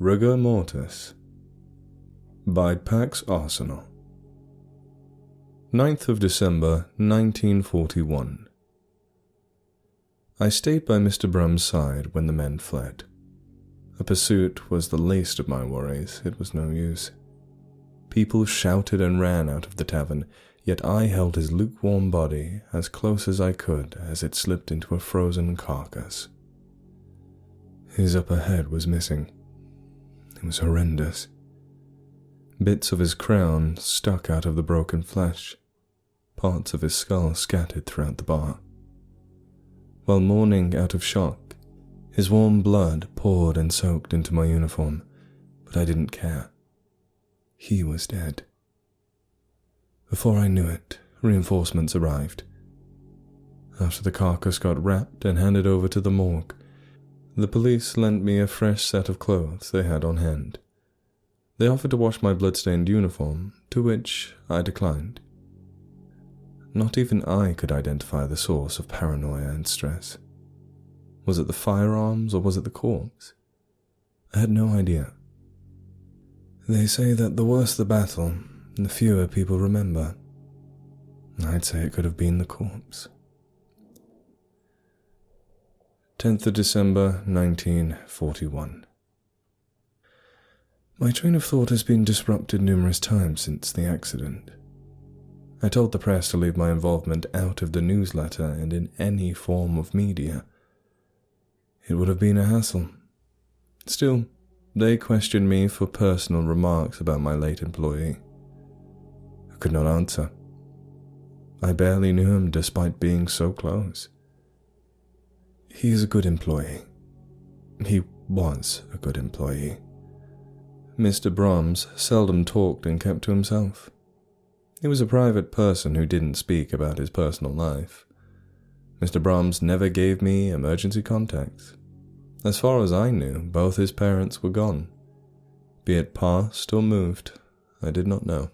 Rigor Mortis by Pax Arsenal. 9th of December 1941. I stayed by Mr. Brahms' side when the men fled. A pursuit was the least of my worries. It was no use. People shouted and ran out of the tavern, yet I held his lukewarm body as close as I could as it slipped into a frozen carcass. His upper head was missing. It was horrendous. Bits of his crown stuck out of the broken flesh, parts of his skull scattered throughout the bar. While mourning out of shock, his warm blood poured and soaked into my uniform, but I didn't care. He was dead. Before I knew it, reinforcements arrived. After the carcass got wrapped and handed over to the morgue, the police lent me a fresh set of clothes they had on hand. They offered to wash my blood-stained uniform, to which I declined. Not even I could identify the source of paranoia and stress. Was it the firearms or was it the corpse? I had no idea. They say that the worse the battle, the fewer people remember. I'd say it could have been the corpse. 10th of December 1941. My train of thought has been disrupted numerous times since the accident. I told the press to leave my involvement out of the newsletter and in any form of media. It would have been a hassle. Still, they questioned me for personal remarks about my late employee. I could not answer. I barely knew him despite being so close. He is a good employee. He was a good employee. Mr. Brahms seldom talked and kept to himself. He was a private person who didn't speak about his personal life. Mr. Brahms never gave me emergency contacts. As far as I knew, both his parents were gone. Be it passed or moved, I did not know.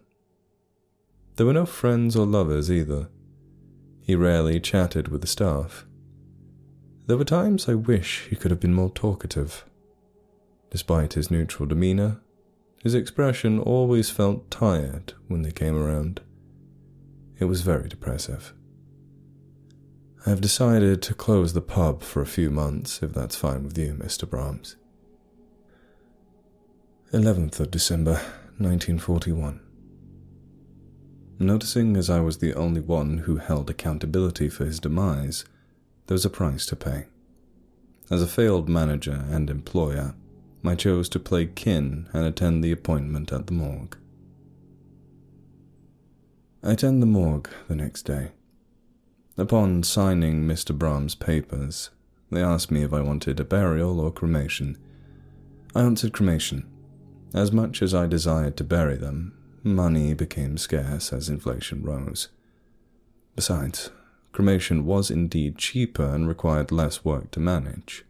There were no friends or lovers either. He rarely chatted with the staff. There were times I wish he could have been more talkative. Despite his neutral demeanor, his expression always felt tired when they came around. It was very depressive. I have decided to close the pub for a few months, if that's fine with you, Mr. Brahms. 11th of December, 1941. Noticing as I was the only one who held accountability for his demise, there was a price to pay. As a failed manager and employer, I chose to play kin and attend the appointment at the morgue. I attend the morgue the next day. Upon signing Mr. Brahms' papers, they asked me if I wanted a burial or cremation. I answered cremation. As much as I desired to bury them, money became scarce as inflation rose. Besides, cremation was indeed cheaper and required less work to manage.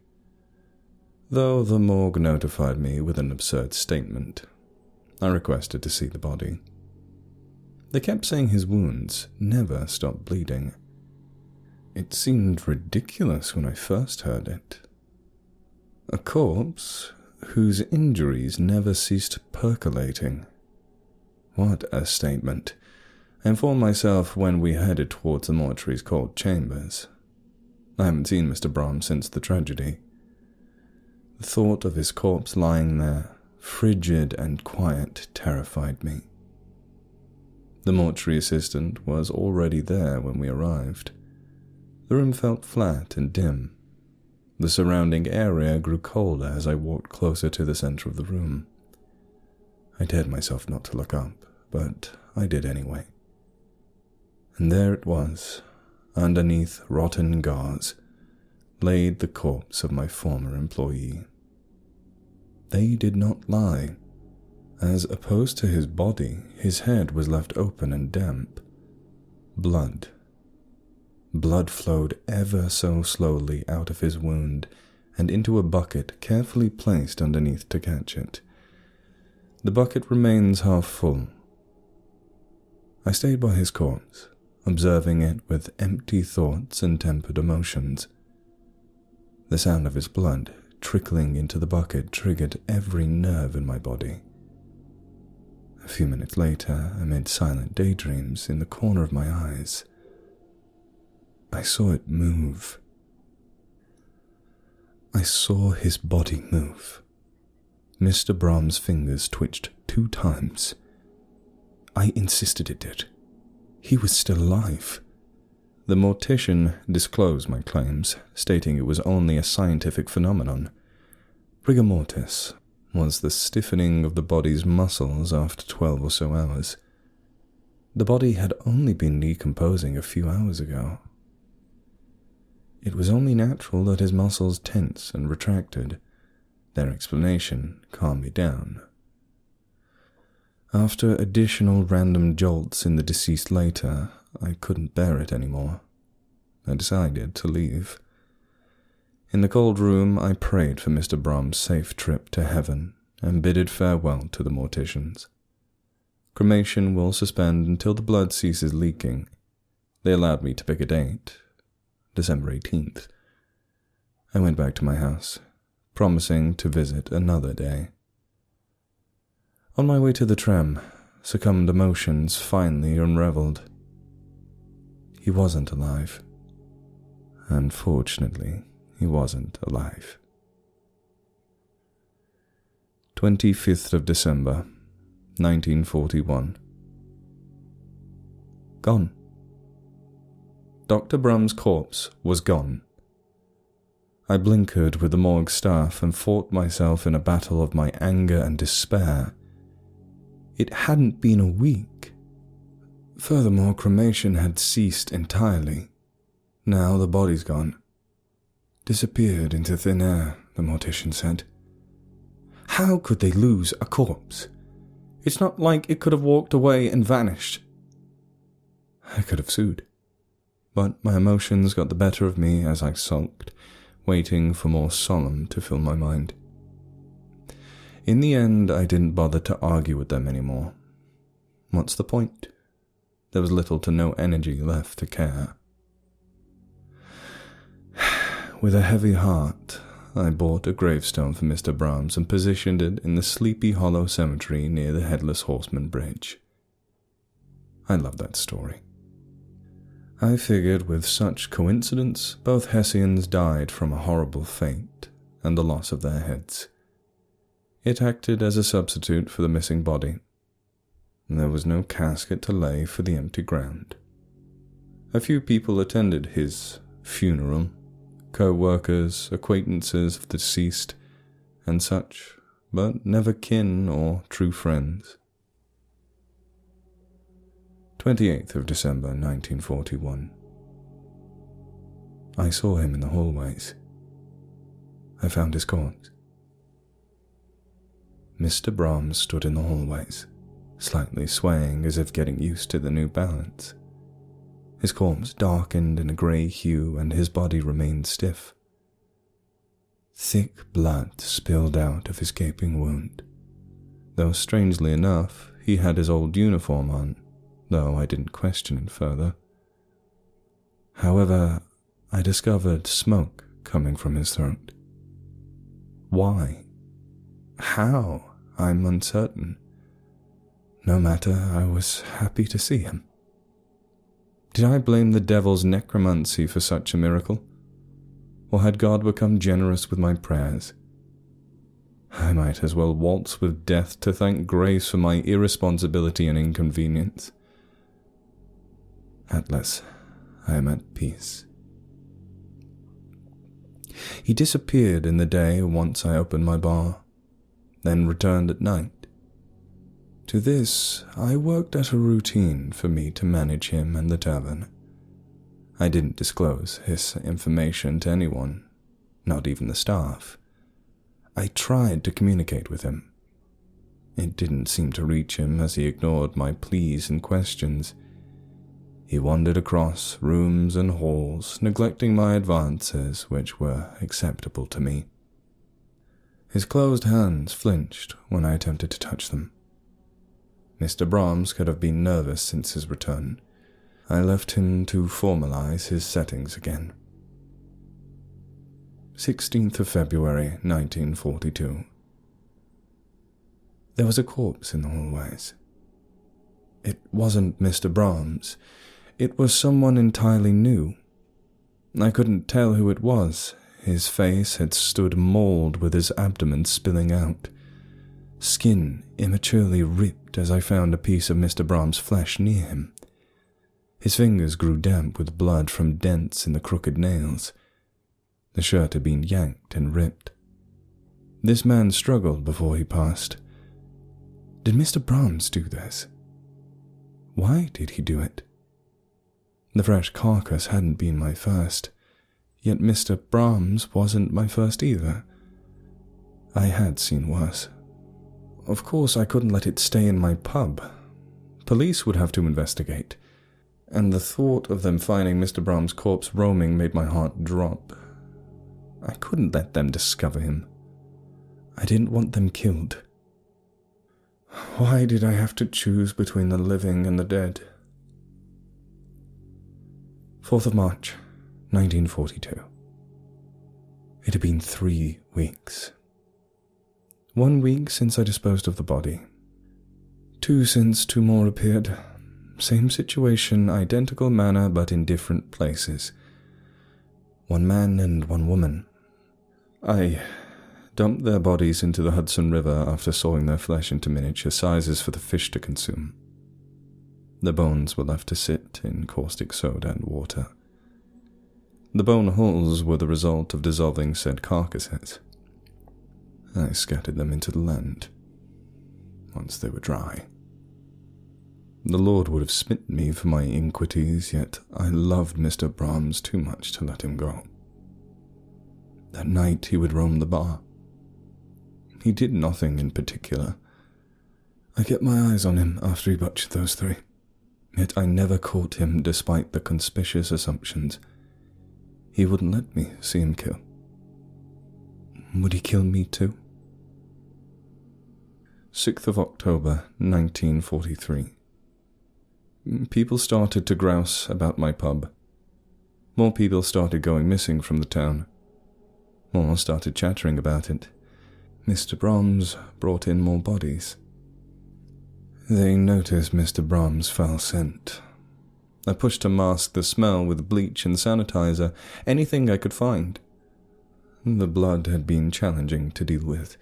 Though the morgue notified me with an absurd statement, I requested to see the body. They kept saying his wounds never stopped bleeding. It seemed ridiculous when I first heard it. A corpse whose injuries never ceased percolating. What a statement. I informed myself when we headed towards the mortuary's cold chambers. I haven't seen Mr. Brahms since the tragedy. The thought of his corpse lying there, frigid and quiet, terrified me. The mortuary assistant was already there when we arrived. The room felt flat and dim. The surrounding area grew colder as I walked closer to the center of the room. I dared myself not to look up, but I did anyway. And there it was, underneath rotten gauze, laid the corpse of my former employee. They did not lie. As opposed to his body, his head was left open and damp. Blood. Blood flowed ever so slowly out of his wound and into a bucket carefully placed underneath to catch it. The bucket remains half full. I stayed by his corpse, observing it with empty thoughts and tempered emotions. The sound of his blood trickling into the bucket triggered every nerve in my body. A few minutes later, amid silent daydreams in the corner of my eyes, I saw it move. I saw his body move. Mr. Brahms' fingers twitched 2 times. I insisted it did. He was still alive. The mortician disclosed my claims, stating it was only a scientific phenomenon. Rigor mortis was the stiffening of the body's muscles after 12 or so hours. The body had only been decomposing a few hours ago. It was only natural that his muscles tense and retracted. Their explanation calmed me down. After additional random jolts in the deceased later, I couldn't bear it anymore. I decided to leave. In the cold room, I prayed for Mr. Brahms' safe trip to heaven and bidded farewell to the morticians. Cremation will suspend until the blood ceases leaking. They allowed me to pick a date, December 18th. I went back to my house, promising to visit another day. On my way to the tram, succumbed emotions finally unraveled. He wasn't alive. Unfortunately, he wasn't alive. 25th of December, 1941. Gone. Dr. Brahms' corpse was gone. I blinkered with the morgue staff and fought myself in a battle of my anger and despair. It hadn't been a week. Furthermore, cremation had ceased entirely. Now the body's gone. Disappeared into thin air, the mortician said. How could they lose a corpse? It's not like it could have walked away and vanished. I could have sued. But my emotions got the better of me as I sulked, waiting for more solemn to fill my mind. In the end, I didn't bother to argue with them anymore. What's the point? There was little to no energy left to care. With a heavy heart, I bought a gravestone for Mr. Brahms and positioned it in the Sleepy Hollow Cemetery near the Headless Horseman Bridge. I love that story. I figured with such coincidence, both Hessians died from a horrible fate and the loss of their heads. It acted as a substitute for the missing body. There was no casket to lay for the empty ground. A few people attended his funeral, co-workers, acquaintances of the deceased, and such, but never kin or true friends. 28th of December, 1941. I saw him in the hallways. I found his corpse. Mr. Brahms stood in the hallways, slightly swaying as if getting used to the new balance. His corpse darkened in a grey hue and his body remained stiff. Thick blood spilled out of his gaping wound, though strangely enough he had his old uniform on, though I didn't question it further. However, I discovered smoke coming from his throat. Why? How? I'm uncertain. No matter, I was happy to see him. Did I blame the devil's necromancy for such a miracle? Or had God become generous with my prayers? I might as well waltz with death to thank grace for my irresponsibility and inconvenience. At last, I am at peace. He disappeared in the day once I opened my bar, then returned at night. To this, I worked out a routine for me to manage him and the tavern. I didn't disclose his information to anyone, not even the staff. I tried to communicate with him. It didn't seem to reach him as he ignored my pleas and questions. He wandered across rooms and halls, neglecting my advances, which were acceptable to me. His closed hands flinched when I attempted to touch them. Mr. Brahms could have been nervous since his return. I left him to formalize his settings again. 16th of February, 1942. There was a corpse in the hallways. It wasn't Mr. Brahms. It was someone entirely new. I couldn't tell who it was. His face had stood mauled with his abdomen spilling out. Skin immaturely ripped as I found a piece of Mr. Brahms' flesh near him. His fingers grew damp with blood from dents in the crooked nails. The shirt had been yanked and ripped. This man struggled before he passed. Did Mr. Brahms do this? Why did he do it? The fresh carcass hadn't been my first, yet Mr. Brahms wasn't my first either. I had seen worse. Of course, I couldn't let it stay in my pub. Police would have to investigate, and the thought of them finding Mr. Brahms' corpse roaming made my heart drop. I couldn't let them discover him. I didn't want them killed. Why did I have to choose between the living and the dead? 4th of March, 1942. It had been 3 weeks. 1 week since I disposed of the body. 2 since 2 more appeared. Same situation, identical manner, but in different places. 1 man and 1 woman. I dumped their bodies into the Hudson River after sawing their flesh into miniature sizes for the fish to consume. The bones were left to sit in caustic soda and water. The bone hulls were the result of dissolving said carcasses. I scattered them into the land, once they were dry. The Lord would have smitten me for my iniquities, yet I loved Mr. Brahms too much to let him go. That night he would roam the bar. He did nothing in particular. I kept my eyes on him after he butchered those 3, yet I never caught him despite the conspicuous assumptions. He wouldn't let me see him kill. Would he kill me too? 6th of October, 1943. People started to grouse about my pub. More people started going missing from the town. More started chattering about it. Mr. Brahms brought in more bodies. They noticed Mr. Brahms' foul scent. I pushed to mask the smell with bleach and sanitizer, anything I could find. The blood had been challenging to deal with.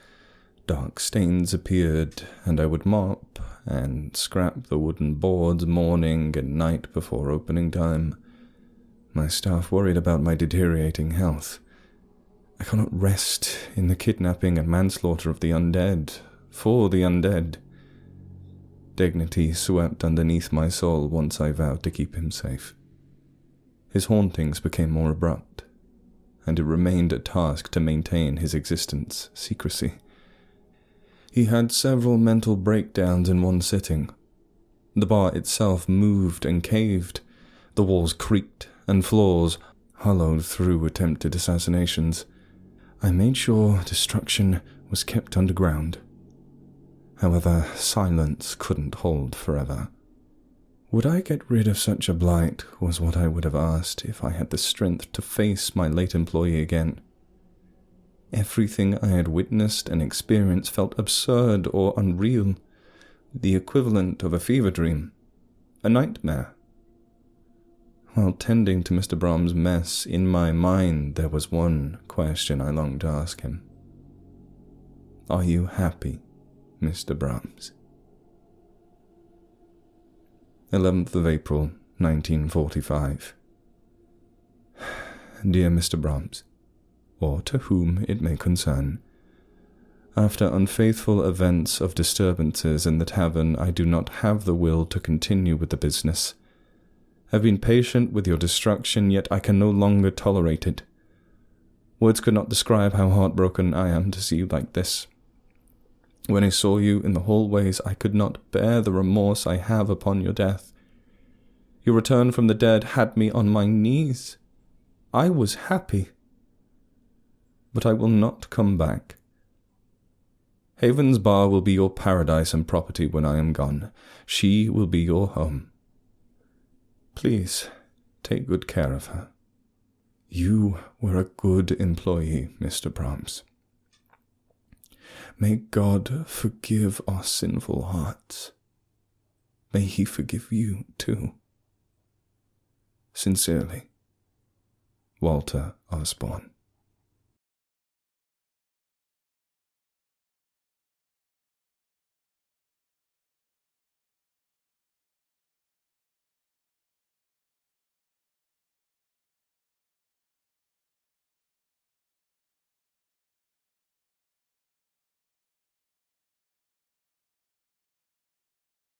Dark stains appeared, and I would mop and scrap the wooden boards morning and night before opening time. My staff worried about my deteriorating health. I cannot rest in the kidnapping and manslaughter of the undead, for the undead. Dignity swept underneath my soul once I vowed to keep him safe. His hauntings became more abrupt, and it remained a task to maintain his existence secrecy. He had several mental breakdowns in one sitting. The bar itself moved and caved. The walls creaked, and floors hollowed through attempted assassinations. I made sure destruction was kept underground. However, silence couldn't hold forever. Would I get rid of such a blight was what I would have asked if I had the strength to face my late employee again. Everything I had witnessed and experienced felt absurd or unreal, the equivalent of a fever dream, a nightmare. While tending to Mr. Brahms' mess, in my mind there was one question I longed to ask him. Are you happy, Mr. Brahms? 11th of April, 1945. Dear Mr. Brahms, or to whom it may concern, after unfaithful events of disturbances in the tavern, I do not have the will to continue with the business. I've been patient with your destruction, yet I can no longer tolerate it. Words could not describe how heartbroken I am to see you like this. When I saw you in the hallways, I could not bear the remorse I have upon your death. Your return from the dead had me on my knees. I was happy. But I will not come back. Haven's Bar will be your paradise and property when I am gone. She will be your home. Please, take good care of her. You were a good employee, Mr. Brahms. May God forgive our sinful hearts. May he forgive you too. Sincerely, Walter Osborne.